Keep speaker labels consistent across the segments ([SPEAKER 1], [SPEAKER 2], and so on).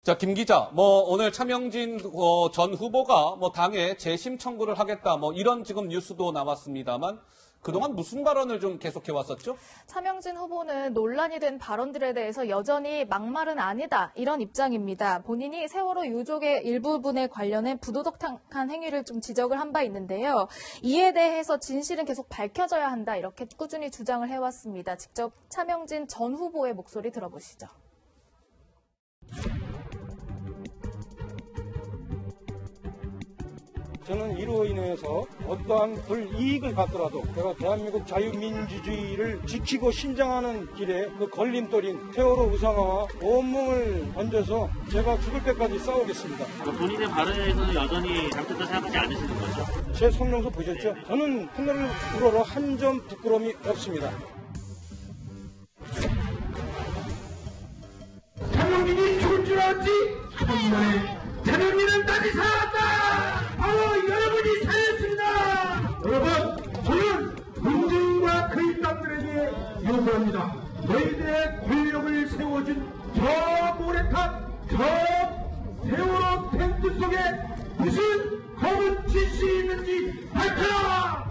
[SPEAKER 1] 자, 김 기자, 오늘 차명진 전 후보가 당에 재심 청구를 하겠다, 이런 지금 뉴스도 나왔습니다만, 그동안 무슨 발언을 좀 계속해 왔었죠?
[SPEAKER 2] 차명진 후보는 논란이 된 발언들에 대해서 여전히 막말은 아니다, 이런 입장입니다. 본인이 세월호 유족의 일부분에 관련해 부도덕한 행위를 좀 지적을 한 바 있는데요. 이에 대해서 진실은 계속 밝혀져야 한다, 이렇게 꾸준히 주장을 해왔습니다. 직접 차명진 전 후보의 목소리 들어보시죠.
[SPEAKER 3] 저는 이로 인해서 어떠한 불이익을 받더라도 제가 대한민국 자유민주주의를 지키고 신장하는 길에 그 걸림돌인 세월호 우상화와 온몸을 얹어서 제가 죽을 때까지 싸우겠습니다.
[SPEAKER 4] 본인의 발언에서는 여전히 잘못됐다 생각하지 않으시는 거죠?
[SPEAKER 3] 제 성명서 보셨죠? 저는 하늘을 우러러 한 점 부끄러움이 없습니다.
[SPEAKER 5] 차명진이 죽을 줄 알았지? 차명진은 다시 살았다! 바로 여러분이 살렸습니다! 여러분, 저는 문재인과 그 일당들에게 요구합니다. 너희들의 권력을 세워준 저 모래탑, 저 세월호 텐트 속에 무슨 검은 진실이 있는지 밝혀라!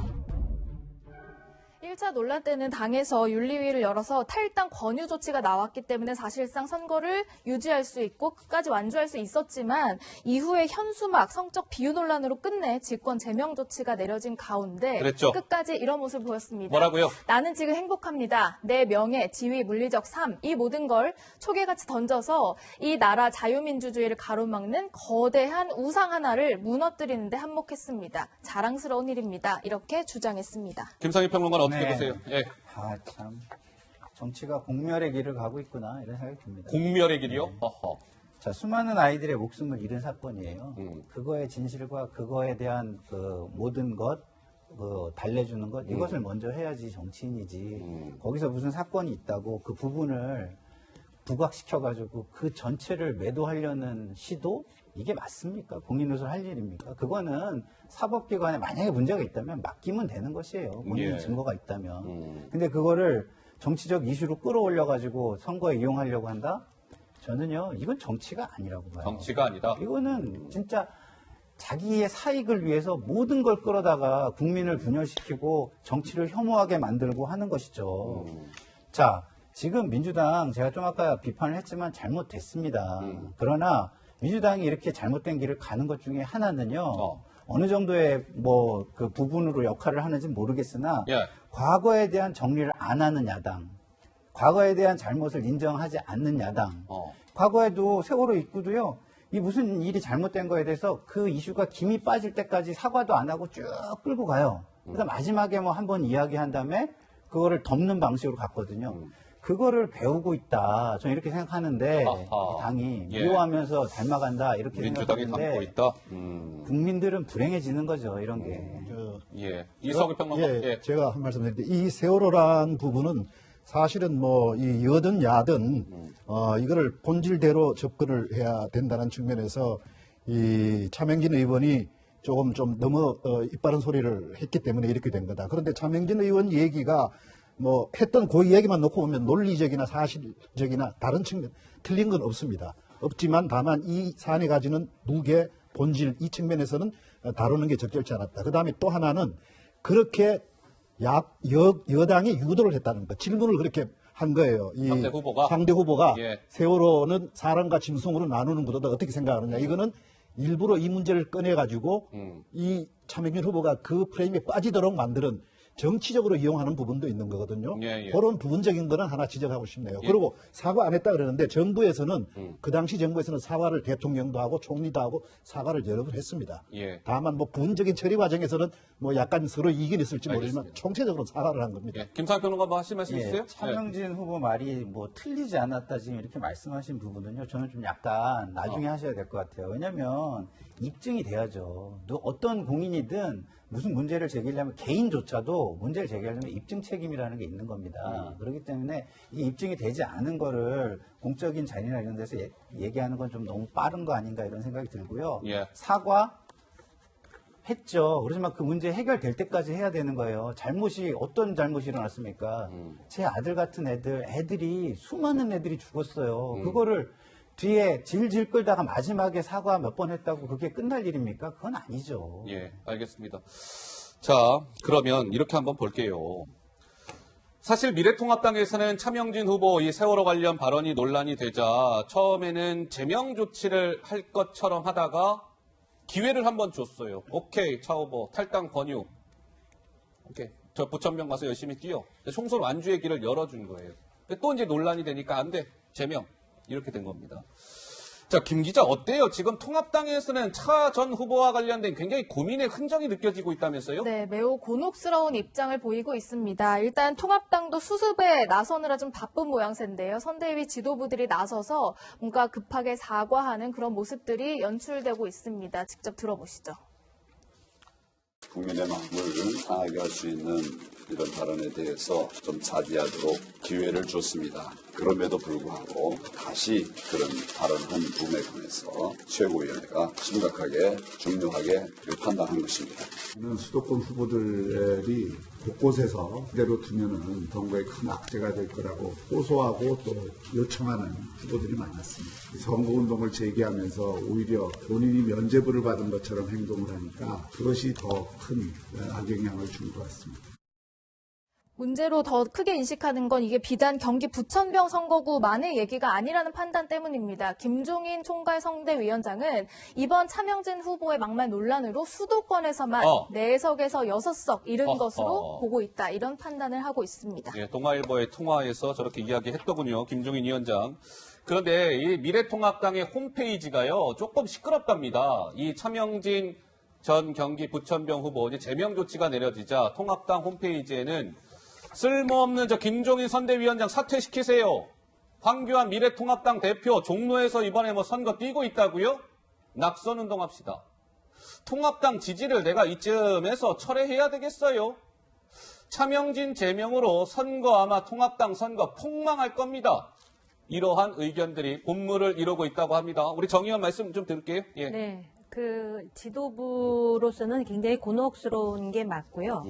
[SPEAKER 2] 1차 논란 때는 당에서 윤리위를 열어서 탈당 권유 조치가 나왔기 때문에 사실상 선거를 유지할 수 있고 끝까지 완주할 수 있었지만 이후에 현수막, 성적 비유 논란으로 끝내 직권 제명 조치가 내려진 가운데
[SPEAKER 1] 그랬죠.
[SPEAKER 2] 끝까지 이런 모습을 보였습니다.
[SPEAKER 1] 뭐라고요?
[SPEAKER 2] 나는 지금 행복합니다. 내 명예, 지위, 물리적 삶, 이 모든 걸 초계같이 던져서 이 나라 자유민주주의를 가로막는 거대한 우상 하나를 무너뜨리는 데 한몫했습니다. 자랑스러운 일입니다. 이렇게 주장했습니다.
[SPEAKER 1] 김상희 평론가는 어떻게
[SPEAKER 6] 네.
[SPEAKER 1] 보세요? 예.
[SPEAKER 6] 참. 정치가 공멸의 길을 가고 있구나, 이런 생각이 듭니다.
[SPEAKER 1] 공멸의 길이요?
[SPEAKER 6] 네.
[SPEAKER 1] 어허.
[SPEAKER 6] 자, 수많은 아이들의 목숨을 잃은 사건이에요. 그거의 진실과 그거에 대한 그 모든 것, 달래주는 것, 이것을 먼저 해야지 정치인이지. 거기서 무슨 사건이 있다고 그 부분을 부각시켜가지고 그 전체를 매도하려는 시도? 이게 맞습니까? 국민으로서 할 일입니까? 그거는 사법기관에 만약에 문제가 있다면 맡기면 되는 것이에요. 본인의
[SPEAKER 1] 예.
[SPEAKER 6] 증거가 있다면. 근데 그거를 정치적 이슈로 끌어올려가지고 선거에 이용하려고 한다? 저는요, 이건 정치가 아니라고 봐요.
[SPEAKER 1] 정치가 아니다.
[SPEAKER 6] 이거는 진짜 자기의 사익을 위해서 모든 걸 끌어다가 국민을 분열시키고 정치를 혐오하게 만들고 하는 것이죠. 자, 지금 민주당 제가 좀 아까 비판을 했지만 잘못됐습니다. 그러나 민주당이 이렇게 잘못된 길을 가는 것 중에 하나는요. 어느 정도의 그 부분으로 역할을 하는지 모르겠으나
[SPEAKER 1] 예.
[SPEAKER 6] 과거에 대한 정리를 안 하는 야당, 과거에 대한 잘못을 인정하지 않는 야당, 과거에도 세월호 입구도요. 이 무슨 일이 잘못된 거에 대해서 그 이슈가 김이 빠질 때까지 사과도 안 하고 쭉 끌고 가요. 그래서 마지막에 한 번 이야기한 다음에 그거를 덮는 방식으로 갔거든요. 그거를 배우고 있다. 저는 이렇게 생각하는데 이 당이
[SPEAKER 1] 예.
[SPEAKER 6] 미워하면서 닮아간다 이렇게
[SPEAKER 1] 민주당이 담고
[SPEAKER 6] 생각하는데
[SPEAKER 1] 있다.
[SPEAKER 6] 국민들은 불행해지는 거죠. 이런 게.
[SPEAKER 1] 예. 이석우 평론가. 예.
[SPEAKER 7] 제가 한 말씀 드릴 때 이 세월호란 부분은 사실은 이 여든 야든 이거를 본질대로 접근을 해야 된다는 측면에서 이 차명진 의원이 조금 좀 너무 이빠른 소리를 했기 때문에 이렇게 된 거다. 그런데 차명진 의원 얘기가 했던 그 얘기만 놓고 보면 논리적이나 사실적이나 다른 측면 틀린 건 없습니다. 없지만 다만 이 사안이 가지는 무게, 본질 이 측면에서는 다루는 게 적절치 않았다. 그 다음에 또 하나는 그렇게 여당이 유도를 했다는 거. 질문을 그렇게 한 거예요. 이 상대 후보가
[SPEAKER 1] 예.
[SPEAKER 7] 세월호는 사람과 짐승으로 나누는 것보다 어떻게 생각하느냐. 이거는 일부러 이 문제를 꺼내가지고 이 차명진 후보가 그 프레임에 빠지도록 만드는 정치적으로 이용하는 부분도 있는 거거든요.
[SPEAKER 1] 예.
[SPEAKER 7] 그런 부분적인 거는 하나 지적하고 싶네요.
[SPEAKER 1] 예.
[SPEAKER 7] 그리고 사과 안 했다 그러는데 정부에서는 그 당시 정부에서는 사과를 대통령도 하고 총리도 하고 사과를 여러 번 했습니다.
[SPEAKER 1] 예.
[SPEAKER 7] 다만 부분적인 처리 과정에서는 약간 서로 이견이 있을지 모르지만
[SPEAKER 1] 알겠습니다.
[SPEAKER 7] 총체적으로 사과를 한 겁니다.
[SPEAKER 1] 예. 김상희 평론가 하실 말씀 있으세요?
[SPEAKER 6] 차명진 후보 말이 틀리지 않았다 지금 이렇게 말씀하신 부분은요. 저는 좀 약간 나중에 하셔야 될 것 같아요. 왜냐하면 입증이 돼야죠. 어떤 공인이든 무슨 문제를 제기하려면 개인조차도 문제를 제기하려면 입증 책임이라는 게 있는 겁니다. 그렇기 때문에 이 입증이 되지 않은 거를 공적인 자리나 이런 데서 얘기하는 건 좀 너무 빠른 거 아닌가 이런 생각이 들고요.
[SPEAKER 1] 예.
[SPEAKER 6] 사과 했죠. 그렇지만 그 문제 해결될 때까지 해야 되는 거예요. 어떤 잘못이 일어났습니까? 제 아들 같은 애들이 수많은 애들이 죽었어요. 그거를 뒤에 질질 끌다가 마지막에 사과 몇 번 했다고 그게 끝날 일입니까? 그건 아니죠.
[SPEAKER 1] 예, 알겠습니다. 자, 그러면 이렇게 한번 볼게요. 사실 미래통합당에서는 차명진 후보 이 세월호 관련 발언이 논란이 되자 처음에는 제명 조치를 할 것처럼 하다가 기회를 한번 줬어요. 오케이, 차 후보 탈당 권유. 오케이, 저 부천병 가서 열심히 뛰어. 총선 완주의 길을 열어준 거예요. 근데 또 이제 논란이 되니까 안 돼, 제명. 이렇게 된 겁니다. 자, 김 기자 어때요? 지금 통합당에서는 차 전 후보와 관련된 굉장히 고민의 흔적이 느껴지고 있다면서요?
[SPEAKER 2] 네, 매우 곤혹스러운 입장을 보이고 있습니다. 일단 통합당도 수습에 나서느라 좀 바쁜 모양새인데요. 선대위 지도부들이 나서서 뭔가 급하게 사과하는 그런 모습들이 연출되고 있습니다. 직접 들어보시죠.
[SPEAKER 8] 국민의 마음을 상하게 할 수 있는 이런 발언에 대해서 좀 자제하도록 기회를 줬습니다. 그럼에도 불구하고 다시 그런 발언한 부분에 관해서 최고위원회가 심각하게 중요하게 판단한 것입니다.
[SPEAKER 9] 수도권 후보들이 곳곳에서 그대로 두면은 선거에 큰 악재가 될 거라고 호소하고 또 요청하는 후보들이 많았습니다. 선거운동을 재개하면서 오히려 본인이 면죄부를 받은 것처럼 행동을 하니까 그것이 더 큰 악영향을 준 것 같습니다.
[SPEAKER 2] 문제로 더 크게 인식하는 건 이게 비단 경기 부천병 선거구만의 얘기가 아니라는 판단 때문입니다. 김종인 총괄 선대위원장은 이번 차명진 후보의 막말 논란으로 수도권에서만 4석에서 6석 잃은 것으로 보고 있다. 이런 판단을 하고 있습니다.
[SPEAKER 1] 예, 동아일보의 통화에서 저렇게 이야기했더군요. 김종인 위원장. 그런데 이 미래통합당의 홈페이지가요, 조금 시끄럽답니다. 이 차명진 전 경기 부천병 후보 이제 제명 조치가 내려지자 통합당 홈페이지에는 쓸모없는 저 김종인 선대위원장 사퇴시키세요. 황교안 미래통합당 대표 종로에서 이번에 뭐 선거 뛰고 있다고요? 낙선운동합시다. 통합당 지지를 내가 이쯤에서 철회해야 되겠어요. 차명진 제명으로 선거 아마 통합당 선거 폭망할 겁니다. 이러한 의견들이 본물을 이루고 있다고 합니다. 우리 정 의원 말씀 좀 들을게요. 예.
[SPEAKER 10] 네, 그 지도부로서는 굉장히 곤혹스러운 게 맞고요.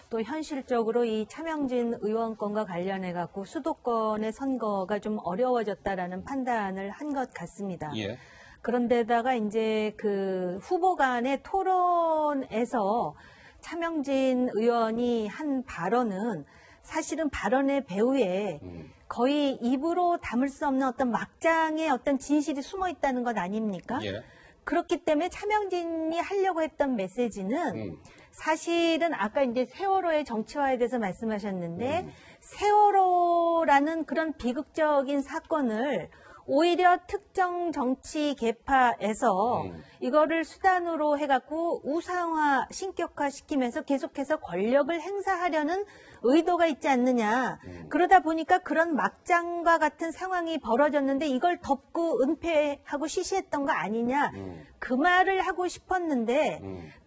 [SPEAKER 10] 또 현실적으로 이 차명진 의원 건과 관련해 갖고 수도권의 선거가 좀 어려워졌다라는 판단을 한 것 같습니다.
[SPEAKER 1] 예.
[SPEAKER 10] 그런데다가 이제 그 후보 간의 토론에서 차명진 의원이 한 발언은 사실은 발언의 배후에 거의 입으로 담을 수 없는 어떤 막장의 어떤 진실이 숨어 있다는 것 아닙니까?
[SPEAKER 1] 예.
[SPEAKER 10] 그렇기 때문에 차명진이 하려고 했던 메시지는 사실은 아까 이제 세월호의 정치화에 대해서 말씀하셨는데 세월호라는 그런 비극적인 사건을 오히려 특정 정치 계파에서 이거를 수단으로 해갖고 우상화, 신격화 시키면서 계속해서 권력을 행사하려는 의도가 있지 않느냐. 그러다 보니까 그런 막장과 같은 상황이 벌어졌는데 이걸 덮고 은폐하고 시시했던 거 아니냐. 그 말을 하고 싶었는데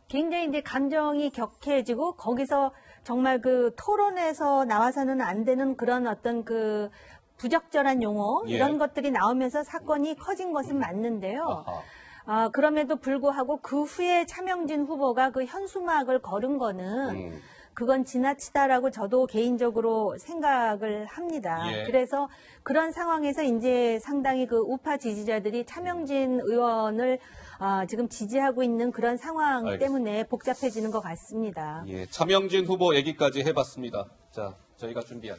[SPEAKER 10] 굉장히 이제 감정이 격해지고 거기서 정말 그 토론에서 나와서는 안 되는 그런 어떤 그 부적절한 용어 이런 것들이 나오면서 사건이 커진 것은 맞는데요. 그럼에도 불구하고 그 후에 차명진 후보가 그 현수막을 걸은 거는 그건 지나치다라고 저도 개인적으로 생각을 합니다.
[SPEAKER 1] 예.
[SPEAKER 10] 그래서 그런 상황에서 이제 상당히 그 우파 지지자들이 차명진 의원을 지금 지지하고 있는 그런 상황
[SPEAKER 1] 알겠습니다.
[SPEAKER 10] 때문에 복잡해지는 것 같습니다.
[SPEAKER 1] 예, 차명진 후보 얘기까지 해봤습니다. 자, 저희가 준비한